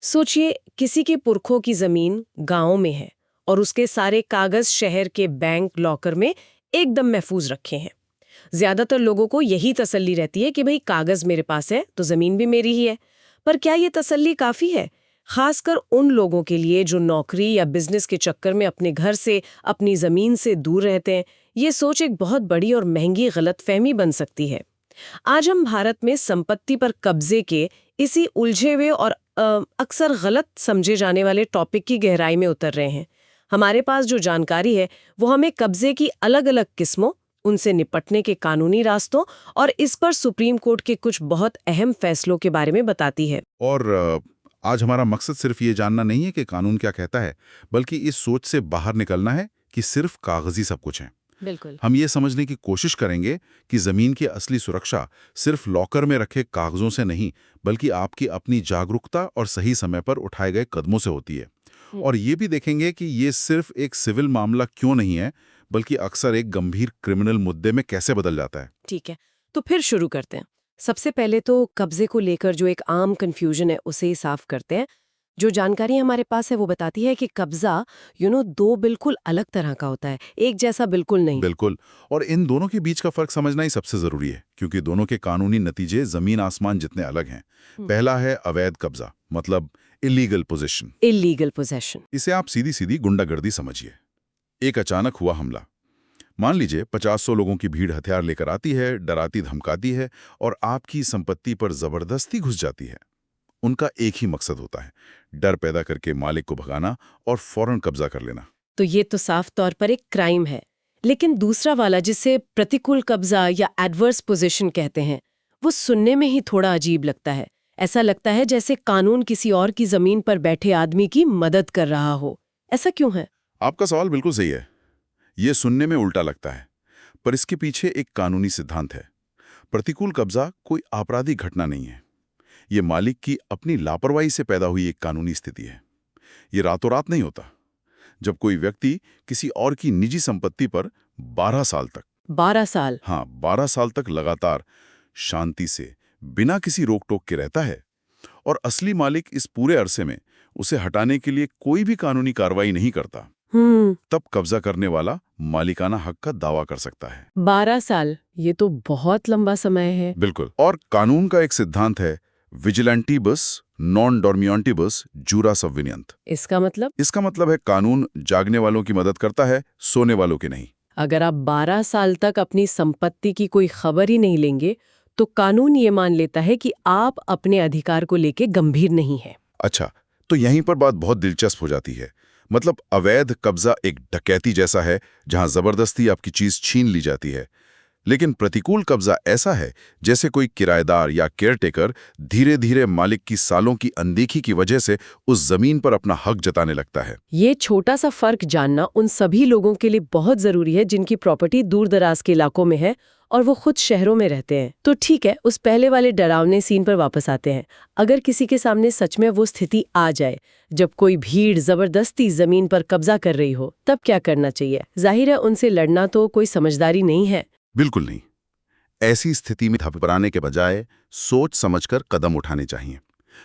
सोचिए किसी के पुरखों की जमीन गांव में है और उसके सारे कागज शहर के बैंक लॉकर में एकदम महफूज रखे हैं। ज्यादातर लोगों को यही तसल्ली रहती है कि भाई कागज मेरे पास है तो जमीन भी मेरी ही है। पर क्या ये तसल्ली काफी है? खासकर उन लोगों के लिए जो नौकरी या बिजनेस के चक्कर में अपने घर से, अपनी जमीन से दूर रहते हैं। ये सोच एक बहुत बड़ी और महंगी गलतफहमी बन सकती है। आज हम भारत में संपत्ति पर कब्जे के इसी उलझे हुए और अक्सर गलत समझे जाने वाले टॉपिक की गहराई में उतर रहे हैं। हमारे पास जो जानकारी है वो हमें कब्जे की अलग-अलग किस्मों, उनसे निपटने के कानूनी रास्तों और इस पर सुप्रीम कोर्ट के कुछ बहुत अहम फैसलों के बारे में बताती है। और आज हमारा मकसद सिर्फ ये जानना नहीं है कि कानून क्या कहता है, बल्कि इस सोच से बाहर निकलना है कि सिर्फ कागजी सब कुछ है। बिल्कुल। हम ये समझने की कोशिश करेंगे कि जमीन की असली सुरक्षा सिर्फ लॉकर में रखे कागजों से नहीं, बल्कि आपकी अपनी जागरूकता और सही समय पर उठाए गए कदमों से होती है। और ये भी देखेंगे कि ये सिर्फ एक सिविल मामला क्यों नहीं है, बल्कि अक्सर एक गंभीर क्रिमिनल मुद्दे में कैसे बदल जाता है। ठीक है, तो फिर शुरू करते हैं। सबसे पहले तो कब्जे को लेकर जो एक आम कंफ्यूजन है उसे ही साफ करते हैं। जो जानकारी हमारे पास है वो बताती है कि कब्जा दो बिल्कुल अलग तरह का होता है, एक जैसा बिल्कुल नहीं। बिल्कुल। और इन दोनों के बीच का फर्क समझना ही सबसे जरूरी है, क्योंकि दोनों के कानूनी नतीजे जमीन आसमान जितने अलग हैं। पहला है अवैध कब्जा, मतलब इलीगल पोजीशन। Illegal possession. इसे आप सीधी सीधी गुंडागर्दी समझिए। एक अचानक हुआ हमला, मान लीजिए 50-100 लोगों की भीड़ हथियार लेकर आती है, डराती धमकाती है और आपकी संपत्ति पर जबरदस्ती घुस जाती है। उनका एक ही मकसद होता है, डर पैदा करके मालिक को भगाना और फौरन कब्जा कर लेना। तो ये तो साफ तौर पर एक क्राइम है। लेकिन दूसरा वाला, जिसे प्रतिकूल कब्जा या एडवर्स पोजीशन कहते हैं, वो सुनने में ही थोड़ा अजीब लगता है। ऐसा लगता है जैसे कानून किसी और की जमीन पर बैठे आदमी की मदद कर रहा हो। ऐसा क्यों है? आपका सवाल बिल्कुल सही है। ये सुनने में उल्टा लगता है, पर इसके पीछे एक कानूनी सिद्धांत है। प्रतिकूल कब्जा कोई आपराधिक घटना नहीं है। ये मालिक की अपनी लापरवाही से पैदा हुई एक कानूनी स्थिति है। ये रातों रात नहीं होता। जब कोई व्यक्ति किसी और की निजी संपत्ति पर 12 साल तक 12 साल? हाँ, 12 साल तक लगातार शांति से बिना किसी रोक टोक के रहता है और असली मालिक इस पूरे अरसे में उसे हटाने के लिए कोई भी कानूनी कार्रवाई नहीं करता, तब कब्जा करने वाला मालिकाना हक का दावा कर सकता है। 12 साल, ये तो बहुत लंबा समय है। बिल्कुल। और कानून का एक सिद्धांत है, विजिलेंटिबस नॉन डॉर्मियंटिबस जूरा सब्विनियंत। इसका मतलब? इसका मतलब है कानून जागने वालों की मदद करता है, सोने वालों की नहीं। अगर आप 12 साल तक अपनी संपत्ति की कोई खबर ही नहीं लेंगे, तो कानून ये मान लेता है कि आप अपने अधिकार को लेके गंभीर नहीं हैं। अच्छा, तो यहीं पर बात बहुत दिलचस्प हो जाती है। मतलब अवैध कब्जा एक डकैती जैसा है, जहां जबरदस्ती आपकी चीज छीन ली जाती है। लेकिन प्रतिकूल कब्जा ऐसा है जैसे कोई किराएदार या केयरटेकर धीरे धीरे मालिक की सालों की अनदेखी की वजह से उस जमीन पर अपना हक जताने लगता है। ये छोटा सा फर्क जानना उन सभी लोगों के लिए बहुत जरूरी है जिनकी प्रॉपर्टी दूर दराज के इलाकों में है और वो खुद शहरों में रहते हैं। तो ठीक है, उस पहले वाले डरावने सीन पर वापस आते हैं। अगर किसी के सामने सच में वो स्थिति आ जाए जब कोई भीड़ जबरदस्ती जमीन पर कब्जा कर रही हो, तब क्या करना चाहिए? जाहिर है उनसे लड़ना तो कोई समझदारी नहीं है। बिल्कुल नहीं। ऐसी स्थिति में घबराने के बजाय सोच समझकर कदम उठाने चाहिए।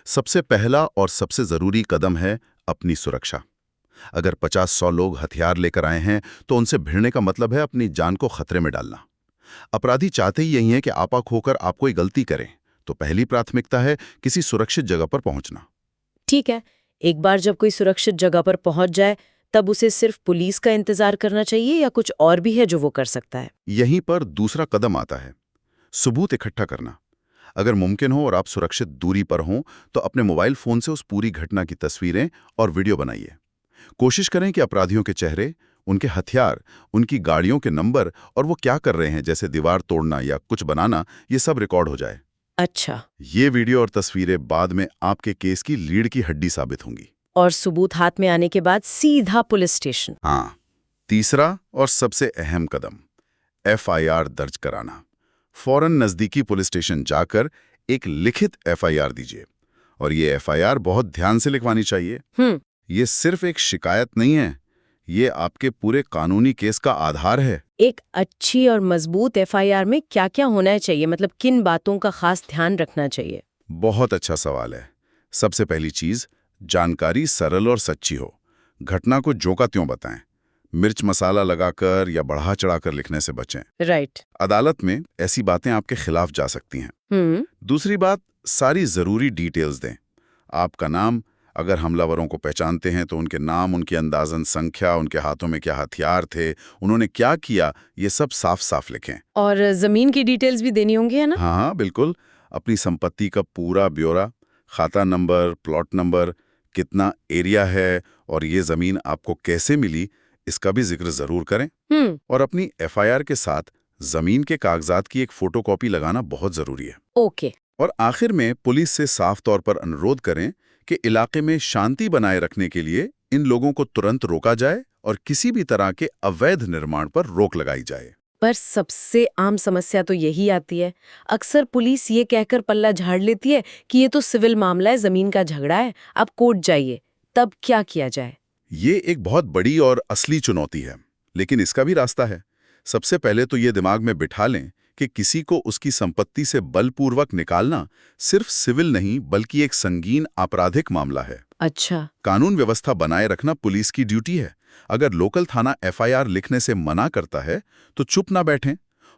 सबसे पहला और सबसे जरूरी कदम है अपनी सुरक्षा। अगर 50-100 लोग हथियार लेकर आए हैं तो उनसे भिड़ने का मतलब है अपनी जान को खतरे में डालना। अपराधी चाहते ही यही है कि आपा खोकर आप कोई गलती करें, तो पहली प्राथमिकता है किसी सुरक्षित जगह पर पहुंचना। ठीक है, एक बार जब कोई सुरक्षित जगह पर पहुंच जाए, तब उसे सिर्फ पुलिस का इंतजार करना चाहिए या कुछ और भी है जो वो कर सकता है? यहीं पर दूसरा कदम आता है, सबूत इकट्ठा करना। अगर मुमकिन हो और आप सुरक्षित दूरी पर हों, तो अपने मोबाइल फोन से उस पूरी घटना की तस्वीरें और वीडियो बनाइए। कोशिश करें कि अपराधियों के चेहरे, उनके हथियार, उनकी गाड़ियों के नंबर और वो क्या कर रहे हैं, जैसे दीवार तोड़ना या कुछ बनाना, ये सब रिकॉर्ड हो जाए। अच्छा। ये वीडियो और तस्वीरें बाद में आपके केस की लीड की हड्डी साबित होंगी। और सबूत हाथ में आने के बाद सीधा पुलिस स्टेशन? हाँ, तीसरा और सबसे अहम कदम, एफआईआर दर्ज कराना। फौरन नजदीकी पुलिस स्टेशन जाकर एक लिखित एफआईआर दीजिए। और ये एफआईआर बहुत ध्यान से लिखवानी चाहिए। ये सिर्फ एक शिकायत नहीं है, ये आपके पूरे कानूनी केस का आधार है। एक अच्छी और मजबूत एफआईआर में क्या-क्या होना चाहिए? मतलब किन बातों का खास ध्यान रखना चाहिए? बहुत अच्छा सवाल है। सबसे पहली चीज, जानकारी सरल और सच्ची हो, घटना को ज्यों का त्यों बताएं, मिर्च मसाला लगाकर या बढ़ा चढ़ाकर लिखने से बचें। राइट। अदालत में ऐसी बातें आपके खिलाफ जा सकती हैं। दूसरी बात, सारी जरूरी डिटेल्स दें। आपका नाम, अगर हमलावरों को पहचानते हैं तो उनके नाम, उनकी अंदाजन संख्या, उनके हाथों में क्या हथियार थे, उन्होंने क्या किया, ये सब साफ साफ लिखें। और जमीन की डिटेल्स भी देनी होंगी, है ना? हाँ हाँ बिल्कुल, अपनी संपत्ति का पूरा ब्यौरा, खाता नंबर, प्लॉट नंबर, कितना एरिया है और ये जमीन आपको कैसे मिली, इसका भी जिक्र जरूर करें। और अपनी एफआईआर के साथ जमीन के कागजात की एक फोटोकॉपी लगाना बहुत जरूरी है। ओके। और आखिर में पुलिस से साफ तौर पर अनुरोध करें कि इलाके में शांति बनाए रखने के लिए इन लोगों को तुरंत रोका जाए और किसी भी तरह के अवैध निर्माण पर रोक लगाई जाए। पर सबसे आम समस्या तो यही आती है। अक्सर पुलिस ये कहकर पल्ला झाड़ लेती है कि ये तो सिविल मामला है, जमीन का झगड़ा है, आप कोर्ट जाइए। तब क्या किया जाए? ये एक बहुत बड़ी और असली चुनौती है, लेकिन इसका भी रास्ता है। सबसे पहले तो ये दिमाग में बिठा लें कि किसी को उसकी संपत्ति से बलपूर्वक निकालना सिर्फ सिविल नहीं बल्कि एक संगीन आपराधिक मामला है। अच्छा। कानून व्यवस्था बनाए रखना पुलिस की ड्यूटी है। अगर लोकल थाना एफआईआर लिखने से मना करता है तो चुप ना बैठें,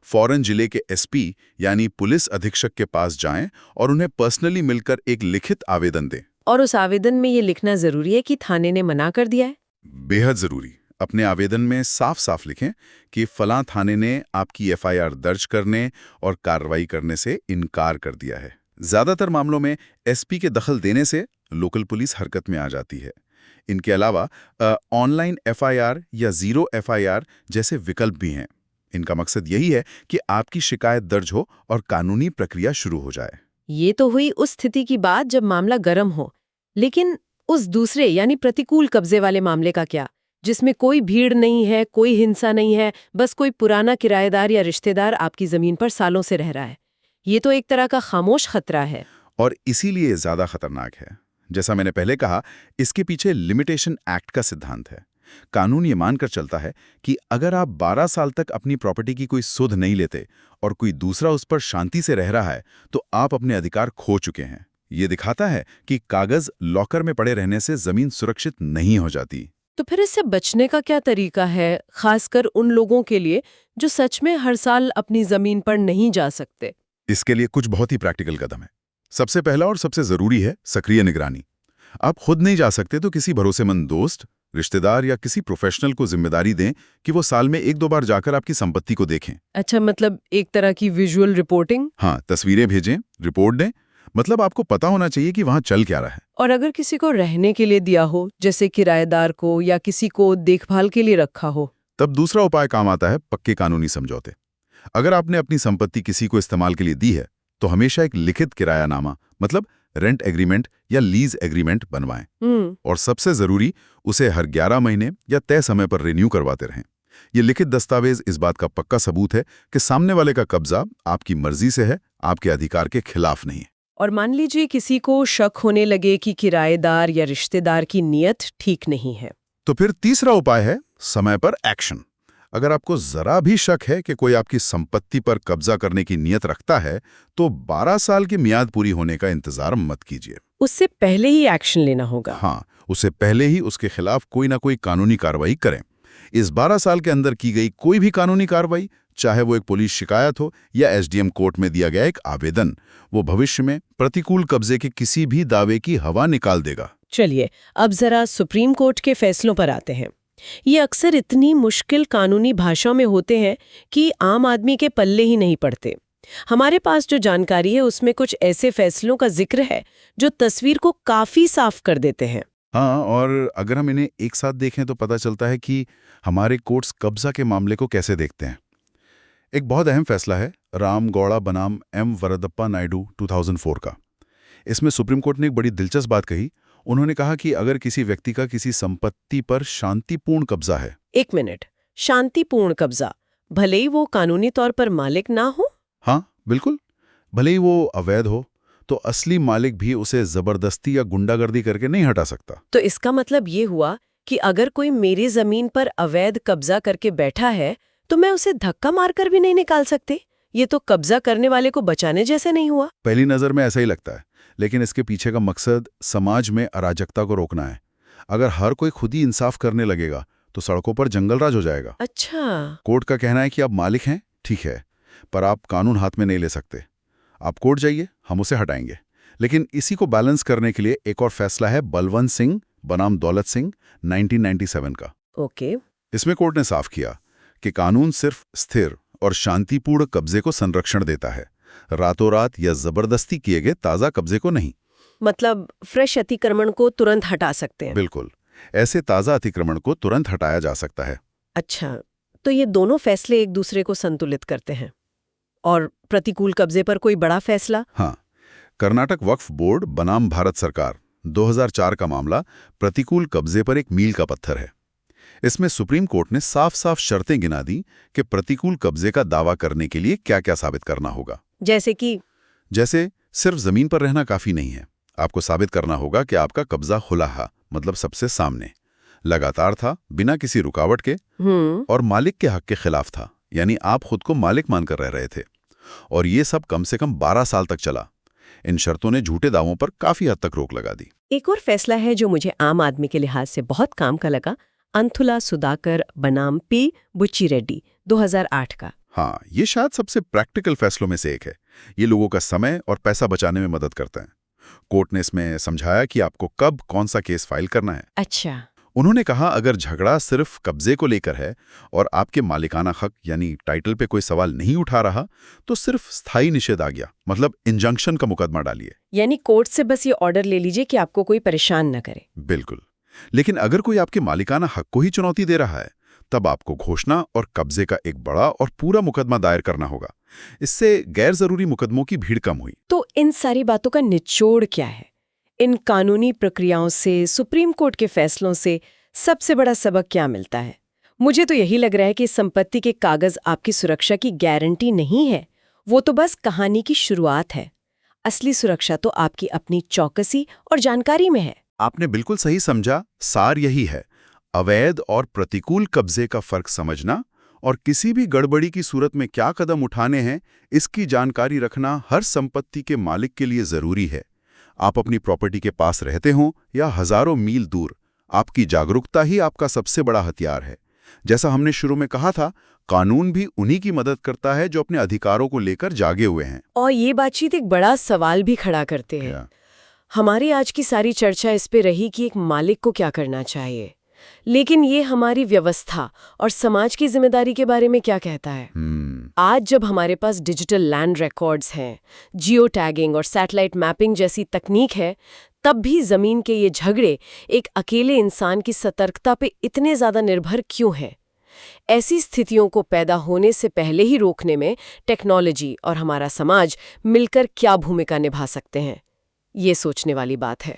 फौरन जिले के एसपी यानी पुलिस अधीक्षक के पास जाएं और उन्हें पर्सनली मिलकर एक लिखित आवेदन दें। और उस आवेदन में ये लिखना जरूरी है कि थाने ने मना कर दिया है? बेहद जरूरी। अपने आवेदन में साफ साफ लिखें कि फलां थाने ने आपकी एफआईआर दर्ज करने और कार्रवाई करने से इनकार कर दिया है। ज्यादातर मामलों में एसपी के दखल देने से लोकल पुलिस हरकत में आ जाती है। इनके अलावा ऑनलाइन एफआईआर या जीरो एफआईआर जैसे विकल्प भी हैं। इनका मकसद यही है कि आपकी शिकायत दर्ज हो और कानूनी प्रक्रिया शुरू हो जाए। ये तो हुई उस स्थिति की बात जब मामला गर्म हो, लेकिन उस दूसरे यानी प्रतिकूल कब्जे वाले मामले का क्या, जिसमें कोई भीड़ नहीं है, कोई हिंसा नहीं है, बस कोई पुराना किराएदार या रिश्तेदार आपकी जमीन पर सालों से रह रहा है। ये तो एक तरह का खामोश खतरा है। और इसीलिए ज्यादा खतरनाक है। जैसा मैंने पहले कहा, इसके पीछे लिमिटेशन एक्ट का सिद्धांत है। कानून ये मानकर चलता है कि अगर आप 12 साल तक अपनी प्रॉपर्टी की कोई सुध नहीं लेते और कोई दूसरा उस पर शांति से रह रहा है तो आप अपने अधिकार खो चुके हैं। ये दिखाता है कि कागज लॉकर में पड़े रहने से जमीन सुरक्षित नहीं हो जाती। तो फिर इससे बचने का क्या तरीका है, खासकर उन लोगों के लिए जो सच में हर साल अपनी जमीन पर नहीं जा सकते? इसके लिए कुछ बहुत ही प्रैक्टिकल कदम है। सबसे पहला और सबसे जरूरी है सक्रिय निगरानी। आप खुद नहीं जा सकते तो किसी भरोसेमंद दोस्त, रिश्तेदार या किसी प्रोफेशनल को जिम्मेदारी दें कि वो साल में 1-2 बार जाकर आपकी संपत्ति को देखें। अच्छा, मतलब एक तरह की विजुअल रिपोर्टिंग? हाँ, तस्वीरें भेजें, रिपोर्ट दें, मतलब आपको पता होना चाहिए कि वहां चल क्या रहा है। और अगर किसी को रहने के लिए दिया हो, जैसे किराएदार को या किसी को देखभाल के लिए रखा हो, तब दूसरा उपाय काम आता है, पक्के कानूनी समझौते। अगर आपने अपनी संपत्ति किसी को इस्तेमाल के लिए दी है तो हमेशा एक लिखित किरायानामा मतलब रेंट एग्रीमेंट या लीज एग्रीमेंट बनवाएं। और सबसे जरूरी, उसे हर 11 महीने या तय समय पर रिन्यू करवाते रहें। ये लिखित दस्तावेज इस बात का पक्का सबूत है कि सामने वाले का कब्जा आपकी मर्जी से है, आपके अधिकार के खिलाफ नहीं है। और मान लीजिए किसी को शक होने लगे कि किराएदार या रिश्तेदार की नीयत ठीक नहीं है, तो फिर तीसरा उपाय है समय पर एक्शन। अगर आपको जरा भी शक है कि कोई आपकी संपत्ति पर कब्जा करने की नीयत रखता है तो 12 साल की मियाद पूरी होने का इंतजार मत कीजिए। उससे पहले ही एक्शन लेना होगा। हाँ, उससे पहले ही उसके खिलाफ कोई ना कोई कानूनी कार्रवाई करें। इस 12 साल के अंदर की गई कोई भी कानूनी कार्रवाई, चाहे वो एक पुलिस शिकायत हो या एसडीएम कोर्ट में दिया गया एक आवेदन, वो भविष्य में प्रतिकूल कब्जे के किसी भी दावे की हवा निकाल देगा। चलिए, अब जरा सुप्रीम कोर्ट के फैसलों पर आते हैं। ये अक्सर इतनी मुश्किल कानूनी भाषा में होते हैं कि आम आदमी के पल्ले ही नहीं पड़ते। हमारे पास जो जानकारी है उसमें कुछ ऐसे फैसलों का जिक्र है जो तस्वीर को काफी साफ कर देते हैं। हाँ, और अगर हम इन्हें एक साथ देखें तो पता चलता है कि हमारे कोर्ट्स कब्जा के मामले को कैसे देखते हैं। एक बहुत अहम फैसला है राम गौड़ा बनाम एम वरदप्पा नायडू 2004 का। इसमें सुप्रीम कोर्ट ने एक बड़ी दिलचस्प बात कही। उन्होंने कहा कि अगर किसी व्यक्ति का किसी संपत्ति पर शांतिपूर्ण कब्जा है। एक मिनट, शांतिपूर्ण कब्जा, भले ही वो कानूनी तौर पर मालिक ना हो? हाँ बिल्कुल, भले ही वो अवैध हो, तो असली मालिक भी उसे जबरदस्ती या गुंडागर्दी करके नहीं हटा सकता। तो इसका मतलब ये हुआ कि अगर कोई मेरी जमीन पर अवैध कब्जा करके बैठा है तो मैं उसे धक्का मारकर भी नहीं निकाल सकते। ये तो कब्जा करने वाले को बचाने जैसे नहीं हुआ? पहली नजर में ऐसा ही लगता है, लेकिन इसके पीछे का मकसद समाज में अराजकता को रोकना है। अगर हर कोई खुद ही इंसाफ करने लगेगा तो सड़कों पर जंगल राज हो जाएगा। अच्छा। कोर्ट का कहना है कि आप मालिक हैं, ठीक है, पर आप कानून हाथ में नहीं ले सकते। आप कोर्ट जाइए, हम उसे हटाएंगे। लेकिन इसी को बैलेंस करने के लिए एक और फैसला है बलवंत सिंह बनाम दौलत सिंह 1997 का। ओके। इसमें कोर्ट ने साफ किया कि कानून सिर्फ स्थिर और शांतिपूर्ण कब्जे को संरक्षण देता है, रातों रात या जबरदस्ती किए गए ताज़ा कब्जे को नहीं। मतलब फ्रेश अतिक्रमण को तुरंत हटा सकते हैं। बिल्कुल, ऐसे ताज़ा अतिक्रमण को तुरंत हटाया जा सकता है। अच्छा, तो ये दोनों फैसले एक दूसरे को संतुलित करते हैं। और प्रतिकूल कब्जे पर कोई बड़ा फैसला? हाँ, कर्नाटक वक्फ बोर्ड बनाम भारत सरकार 2004 का मामला प्रतिकूल कब्जे पर एक मील का पत्थर है। इसमें सुप्रीम कोर्ट ने साफ साफ शर्तें गिना दी कि प्रतिकूल कब्जे का दावा करने के लिए क्या क्या साबित करना होगा। जैसे सिर्फ जमीन पर रहना काफी नहीं है, आपको साबित करना होगा कि आपका कब्जा खुला, मतलब सबसे सामने, लगातार था, बिना किसी रुकावट के, और मालिक के हक के खिलाफ था, यानी आप खुद को मालिक मानकर रह रहे थे। और ये सब कम से कम 12 साल तक चला। इन शर्तों ने झूठे दावों पर काफी हद तक रोक लगा दी। एक और फैसला है जो मुझे आम आदमी के लिहाज से बहुत काम का लगा, अंथुला सुधाकर बनाम पी बुच्ची रेड्डी 2008 का। हाँ, ये शायद सबसे प्रैक्टिकल फैसलों में से एक है। ये लोगों का समय और पैसा बचाने में मदद करता है। कोर्ट ने इसमें समझाया कि आपको कब कौन सा केस फाइल करना है। अच्छा। उन्होंने कहा अगर झगड़ा सिर्फ कब्जे को लेकर है और आपके मालिकाना हक यानी टाइटल पे कोई सवाल नहीं उठा रहा, तो सिर्फ स्थायी निषेध आ गया, मतलब इंजंक्शन का मुकदमा डालिए। यानी कोर्ट से बस ये ऑर्डर ले लीजिए कि आपको कोई परेशान न करे। बिल्कुल। लेकिन अगर कोई आपके मालिकाना हक को ही चुनौती दे रहा है, तब आपको घोषणा और कब्जे का एक बड़ा और पूरा मुकदमा दायर करना होगा। इससे गैर जरूरी मुकदमों की भीड़ कम हुई। तो इन सारी बातों का निचोड़ क्या है? इन कानूनी प्रक्रियाओं से, सुप्रीम कोर्ट के फैसलों से सबसे बड़ा सबक क्या मिलता है? मुझे तो यही लग रहा है कि संपत्ति के कागज आपकी सुरक्षा की गारंटी नहीं है, वो तो बस कहानी की शुरुआत है। असली सुरक्षा तो आपकी अपनी चौकसी और जानकारी में है। आपने बिल्कुल सही समझा, सार यही है। अवैध और प्रतिकूल कब्जे का फर्क समझना और किसी भी गड़बड़ी की सूरत में क्या कदम उठाने हैं, इसकी जानकारी रखना हर संपत्ति के मालिक के लिए जरूरी है। आप अपनी प्रॉपर्टी के पास रहते हों या हजारों मील दूर, आपकी जागरूकता ही आपका सबसे बड़ा हथियार है। जैसा हमने शुरू में कहा था, कानून भी उन्हीं की मदद करता है जो अपने अधिकारों को लेकर जागे हुए हैं। और ये बातचीत एक बड़ा सवाल भी खड़ा करते हैं। हमारी आज की सारी चर्चा इस पे रही कि एक मालिक को क्या करना चाहिए, लेकिन ये हमारी व्यवस्था और समाज की जिम्मेदारी के बारे में क्या कहता है? आज जब हमारे पास डिजिटल लैंड रिकॉर्ड्स हैं, जियो टैगिंग और सैटेलाइट मैपिंग जैसी तकनीक है, तब भी जमीन के ये झगड़े एक अकेले इंसान की सतर्कता पे इतने ज्यादा निर्भर क्यों हैं? ऐसी स्थितियों को पैदा होने से पहले ही रोकने में टेक्नोलॉजी और हमारा समाज मिलकर क्या भूमिका निभा सकते हैं? ये सोचने वाली बात है।